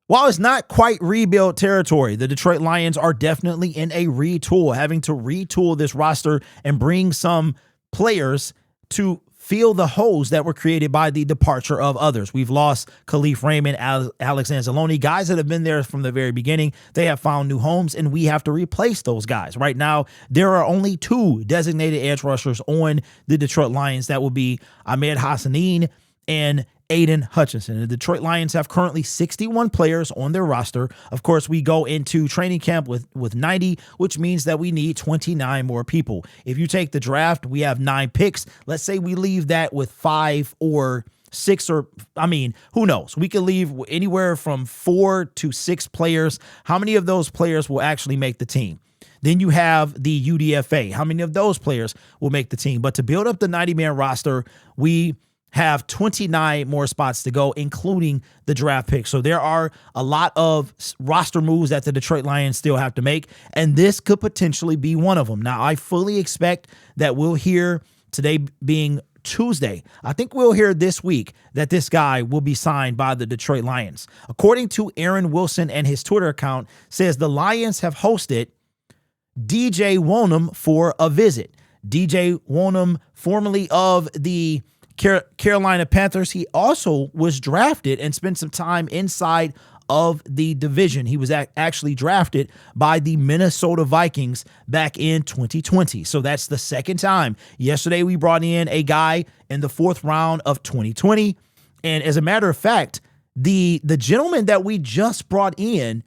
While it's not quite rebuild territory, the Detroit Lions are definitely in a retool, having to retool this roster and bring some players to fill the holes that were created by the departure of others. We've lost Khalif Raymond, Alex Anzalone, guys that have been there from the very beginning. They have found new homes, and we have to replace those guys. Right now, there are only 2 designated edge rushers on the Detroit Lions. That will be Ahmed Hassanin and Aiden Hutchinson. The Detroit Lions have currently 61 players on their roster. Of course, we go into training camp with 90, which means that we need 29 more people. If you take the draft, we have 9 picks. Let's say we leave that with 5 or 6, or who knows? We could leave anywhere from 4 to 6 players. How many of those players will actually make the team? Then you have the UDFA. How many of those players will make the team? But to build up the 90-man roster, we have 29 more spots to go, including the draft pick. So there are a lot of roster moves that the Detroit Lions still have to make, and this could potentially be one of them. Now, I fully expect that we'll hear, today being Tuesday, I think we'll hear this week that this guy will be signed by the Detroit Lions. According to Aaron Wilson, and his Twitter account says the Lions have hosted DJ Wonnum for a visit. DJ Wonnum, formerly of the Carolina Panthers, he also was drafted and spent some time inside of the division. He was actually drafted by the Minnesota Vikings back in 2020. So that's the second time. Yesterday, we brought in a guy in the 4th round of 2020. And as a matter of fact, the gentleman that we just brought in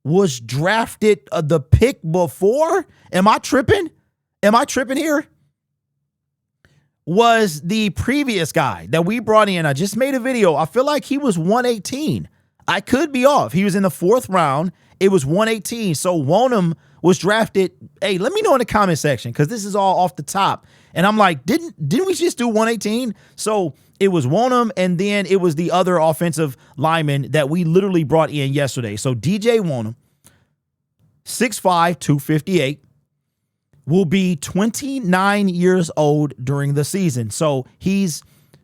was drafted the pick before. Am I tripping? Here? Was the previous guy that we brought in. I just made a video. I feel like he was 118. I could be off. He was in the 4th round. It was 118. So Wonnum was drafted. Hey, let me know in the comment section, because this is all off the top. And I'm like, didn't we just do 118? So it was Wonnum, and then it was the other offensive lineman that we literally brought in yesterday. So DJ Wonnum, 6'5", 258. will be 29 years old during the season. So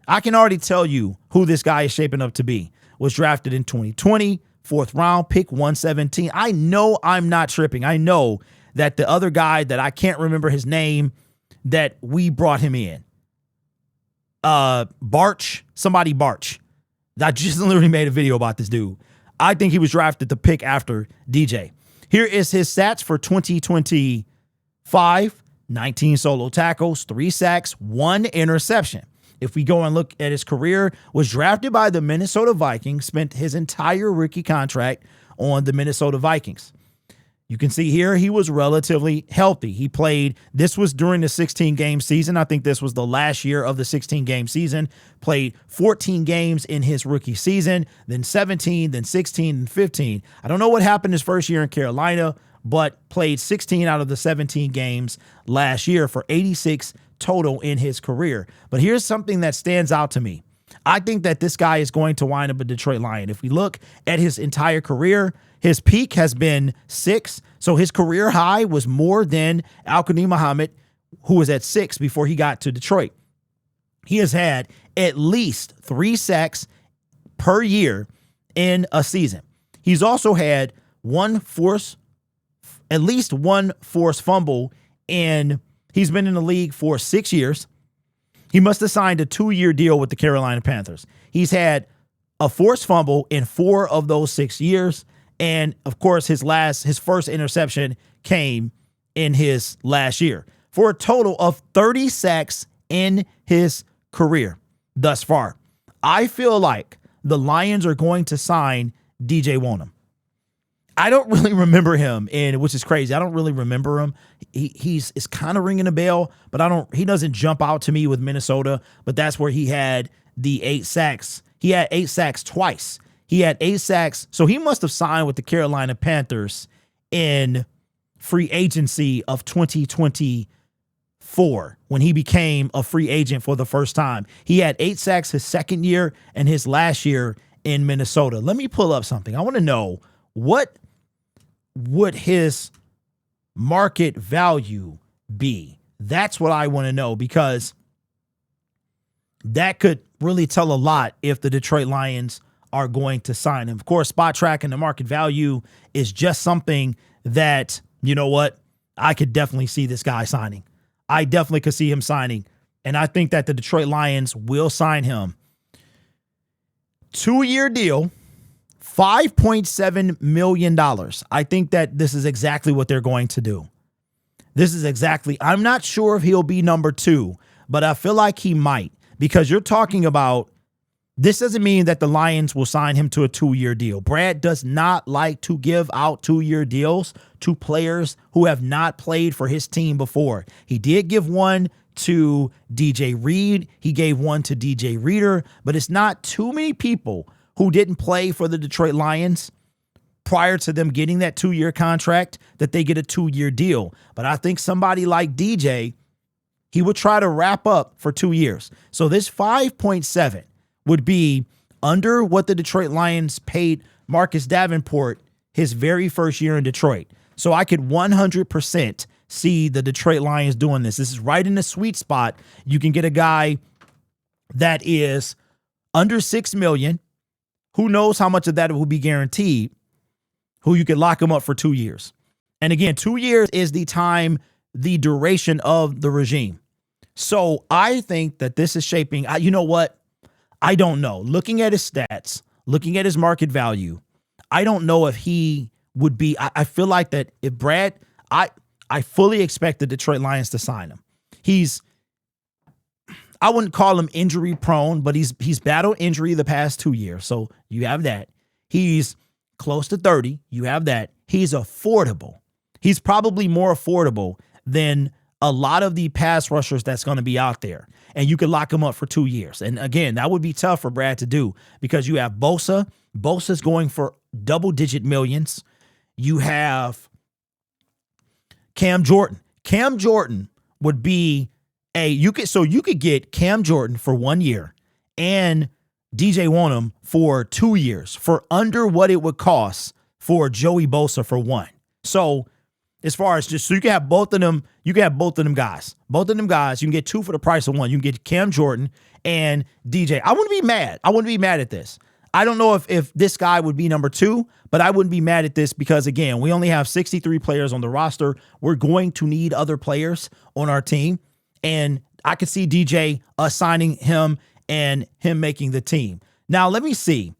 I can already tell you who this guy is shaping up to be. Was drafted in 2020, 4th round, pick 117. I know I'm not tripping. I know that the other guy that I can't remember his name, that we brought him in, Barch. I just literally made a video about this dude. I think he was drafted the pick after DJ. Here is his stats for 2025. 19 solo tackles, 3 sacks, 1 interception. If we go and look at his career, was drafted by the Minnesota Vikings, spent his entire rookie contract on the Minnesota Vikings. You can see here he was relatively healthy. He played, this was during the 16-game season. I think this was the last year of the 16-game season. Played 14 games in his rookie season, then 17, then 16, and 15. I don't know what happened his first year in Carolina, but played 16 out of the 17 games last year for 86 total in his career. But here's something that stands out to me. I think that this guy is going to wind up a Detroit Lion. If we look at his entire career, his peak has been 6. So his career high was more than Al-Qadim Muhammad, who was at 6 before he got to Detroit. He has had at least 3 sacks per year in a season. He's also had at least one forced fumble, and he's been in the league for 6 years. He must have signed a 2-year deal with the Carolina Panthers. He's had a forced fumble in 4 of those 6 years. And of course, his first interception came in his last year, for a total of 30 sacks in his career thus far. I feel like the Lions are going to sign DJ Wonnum. I don't really remember him, which is crazy. I don't really remember him. It's kind of ringing a bell, but he doesn't jump out to me with Minnesota, but that's where he had the 8 sacks. He had 8 sacks twice. He had 8 sacks. So he must have signed with the Carolina Panthers in free agency of 2024 when he became a free agent for the first time. He had 8 sacks his second year and his last year in Minnesota. Let me pull up something. I want to know, what would his market value be? That's what I want to know, because that could really tell a lot if the Detroit Lions are going to sign him. Of course, spot track and the market value is just something that, you know what, I could definitely see this guy signing. I definitely could see him signing. And I think that the Detroit Lions will sign him. 2-year deal, $5.7 million. I think that this is exactly what they're going to do. I'm not sure if he'll be number 2, but I feel like he might, because you're talking about, this doesn't mean that the Lions will sign him to a 2-year deal. Brad does not like to give out 2-year deals to players who have not played for his team before. He did give one to DJ Reed. He gave one to DJ Reader, but it's not too many people who didn't play for the Detroit Lions prior to them getting that 2-year contract that they get a 2-year deal. But I think somebody like DJ, he would try to wrap up for 2 years. So this 5.7 would be under what the Detroit Lions paid Marcus Davenport his very first year in Detroit. So I could 100% see the Detroit Lions doing this. This is right in the sweet spot. You can get a guy that is under $6 million. Who knows how much of that will be guaranteed, who you could lock him up for 2 years. And again, 2 years is the duration of the regime. So I think that this is shaping, you know what? I don't know. Looking at his stats, looking at his market value, I don't know if he would be, I feel like that if Brad, I fully expect the Detroit Lions to sign him. I wouldn't call him injury prone, but he's battled injury the past 2 years. So you have that. He's close to 30. You have that. He's affordable. He's probably more affordable than a lot of the pass rushers that's going to be out there. And you could lock him up for 2 years. And again, that would be tough for Brad to do because you have Bosa. Bosa's going for double-digit millions. You have Cam Jordan. Cam Jordan would be you could get Cam Jordan for 1 year and DJ Wonnum for 2 years for under what it would cost for Joey Bosa for 1. So as far as so you can have both of them, guys. Both of them guys, you can get 2 for the price of 1. You can get Cam Jordan and DJ. I wouldn't be mad. I wouldn't be mad at this. I don't know if this guy would be number 2, but I wouldn't be mad at this because, again, we only have 63 players on the roster. We're going to need other players on our team. And I could see DJ signing him and him making the team. Now, let me see.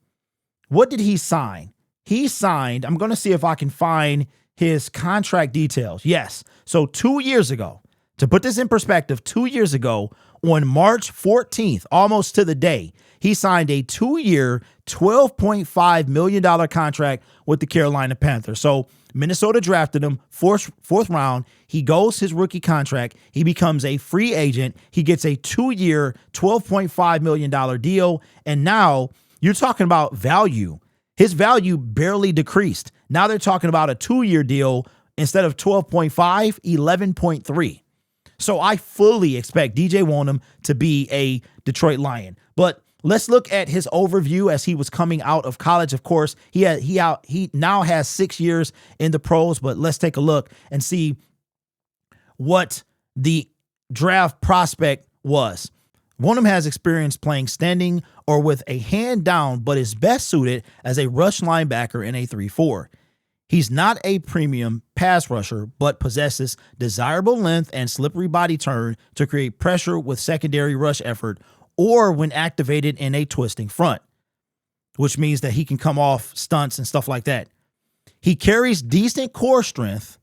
What did he sign? He signed, I'm going to see if I can find his contract details. Yes. So 2 years ago, to put this in perspective, 2 years ago, on March 14th, almost to the day, he signed a 2-year, $12.5 million contract with the Carolina Panthers. So Minnesota drafted him, fourth round. He goes his rookie contract. He becomes a free agent. He gets a 2-year, $12.5 million deal. And now you're talking about value. His value barely decreased. Now they're talking about a 2-year deal instead of 12.5, 11.3. So I fully expect DJ Wonnum to be a Detroit Lion. But let's look at his overview as he was coming out of college. Of course, he now has 6 years in the pros, but let's take a look and see what the draft prospect was. Wonnum has experience playing standing or with a hand down, but is best suited as a rush linebacker in a 3-4. He's not a premium pass rusher, but possesses desirable length and slippery body turn to create pressure with secondary rush effort or when activated in a twisting front, which means that he can come off stunts and stuff like that. He carries decent core strength,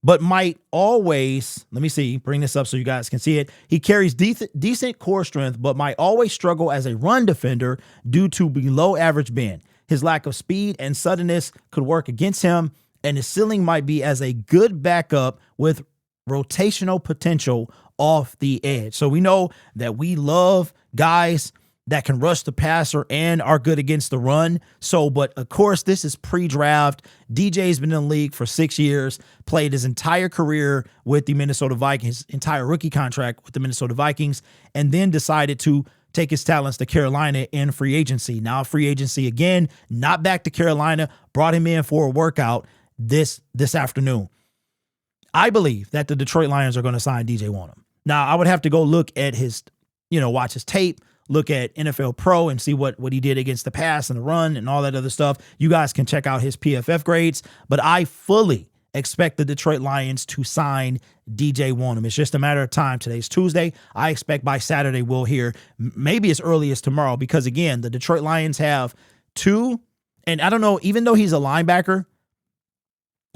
but might always, bring this up so you guys can see it. He carries decent core strength, but might always struggle as a run defender due to below average bend. His lack of speed and suddenness could work against him, and his ceiling might be as a good backup with rotational potential off the edge. So we know that we love guys that can rush the passer and are good against the run. So, but of course, this is pre-draft. DJ's been in the league for 6 years, played his entire career with the Minnesota Vikings, entire rookie contract with the Minnesota Vikings, and then decided to take his talents to Carolina in free agency. Now free agency again, not back to Carolina, brought him in for a workout this afternoon. I believe that the Detroit Lions are going to sign DJ Wonnum. Now I would have to go look at his, watch his tape, look at NFL Pro and see what he did against the pass and the run and all that other stuff, you guys can check out his PFF grades. But I fully expect the Detroit Lions to sign DJ Wonnum. It's just a matter of time. Today's Tuesday. I expect by Saturday we'll hear, maybe as early as tomorrow, because again, the Detroit Lions have two, and I don't know, even though he's a linebacker,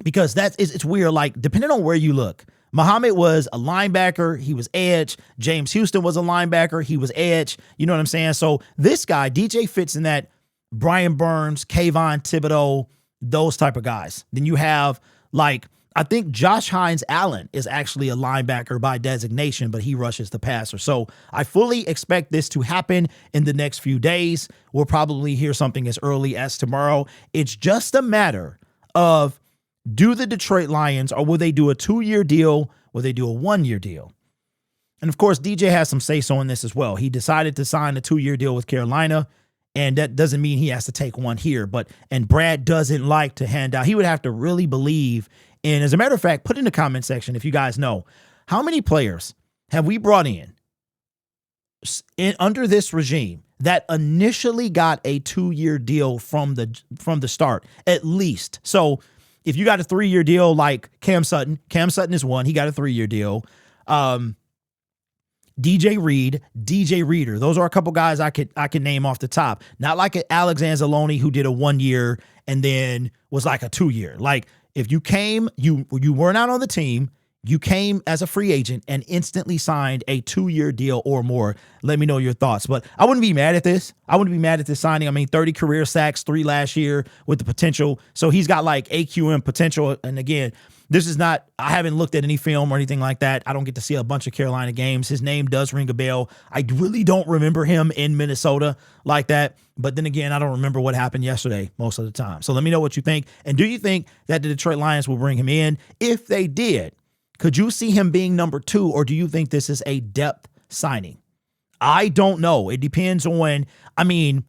because it's weird, like depending on where you look. Muhammad was a linebacker. He was edge. James Houston was a linebacker. He was edge. You know what I'm saying? So this guy, DJ, fits in that Brian Burns, Kayvon Thibodeau, those type of guys. Then you have like, I think Josh Hines Allen is actually a linebacker by designation, but he rushes the passer. So I fully expect this to happen in the next few days. We'll probably hear something as early as tomorrow. It's just a matter of, do the Detroit Lions, or will they do a 2-year deal? Will they do a 1-year deal? And of course, DJ has some say-so in this as well. He decided to sign a 2-year deal with Carolina, and that doesn't mean he has to take one here. And Brad doesn't like to hand out. He would have to really believe in, as a matter of fact, put in the comment section if you guys know, how many players have we brought in under this regime that initially got a 2-year deal from the start, at least. So if you got a 3-year deal like Cam Sutton is one. He got a 3-year deal. DJ Reed, DJ Reader. Those are a couple guys I could name off the top. Not like an Alex Anzalone who did a 1-year and then was like a 2-year. Like if you came, you weren't out on the team, you came as a free agent and instantly signed a 2-year deal or more. Let me know your thoughts. But I wouldn't be mad at this. I wouldn't be mad at this signing. I mean, 30 career sacks, 3 last year with the potential. So he's got like AQM potential. And again, this is not, I haven't looked at any film or anything like that. I don't get to see a bunch of Carolina games. His name does ring a bell. I really don't remember him in Minnesota like that. But then again, I don't remember what happened yesterday most of the time. So let me know what you think. And do you think that the Detroit Lions will bring him in? If they did, could you see him being number 2, or do you think this is a depth signing? I don't know. It depends on, I mean,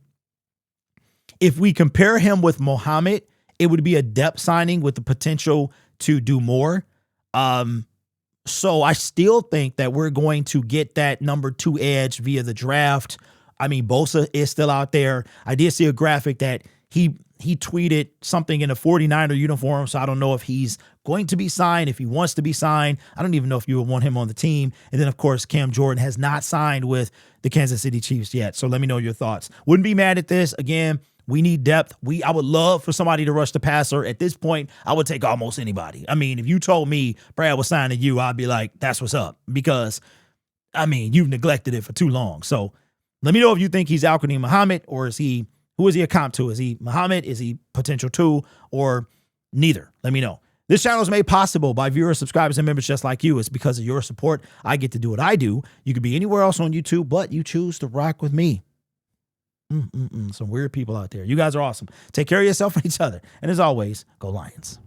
if we compare him with Muhammad, it would be a depth signing with the potential to do more. So I still think that we're going to get that number 2 edge via the draft. I mean, Bosa is still out there. I did see a graphic that he tweeted something in a 49er uniform, so I don't know if he's going to be signed, if he wants to be signed. I don't even know if you would want him on the team. And then, of course, Cam Jordan has not signed with the Kansas City Chiefs yet, so let me know your thoughts. Wouldn't be mad at this. Again, we need depth. I would love for somebody to rush the passer. At this point, I would take almost anybody. I mean, if you told me Brad was signing you, I'd be like, that's what's up, because, I mean, you've neglected it for too long. So let me know if you think he's Al-Qadim Muhammad, or who is he a comp to? Is he Muhammad? Is he potential 2, or neither? Let me know. This channel is made possible by viewers, subscribers, and members just like you. It's because of your support I get to do what I do. You could be anywhere else on YouTube, but you choose to rock with me. Some weird people out there. You guys are awesome. Take care of yourself and each other. And as always, go Lions.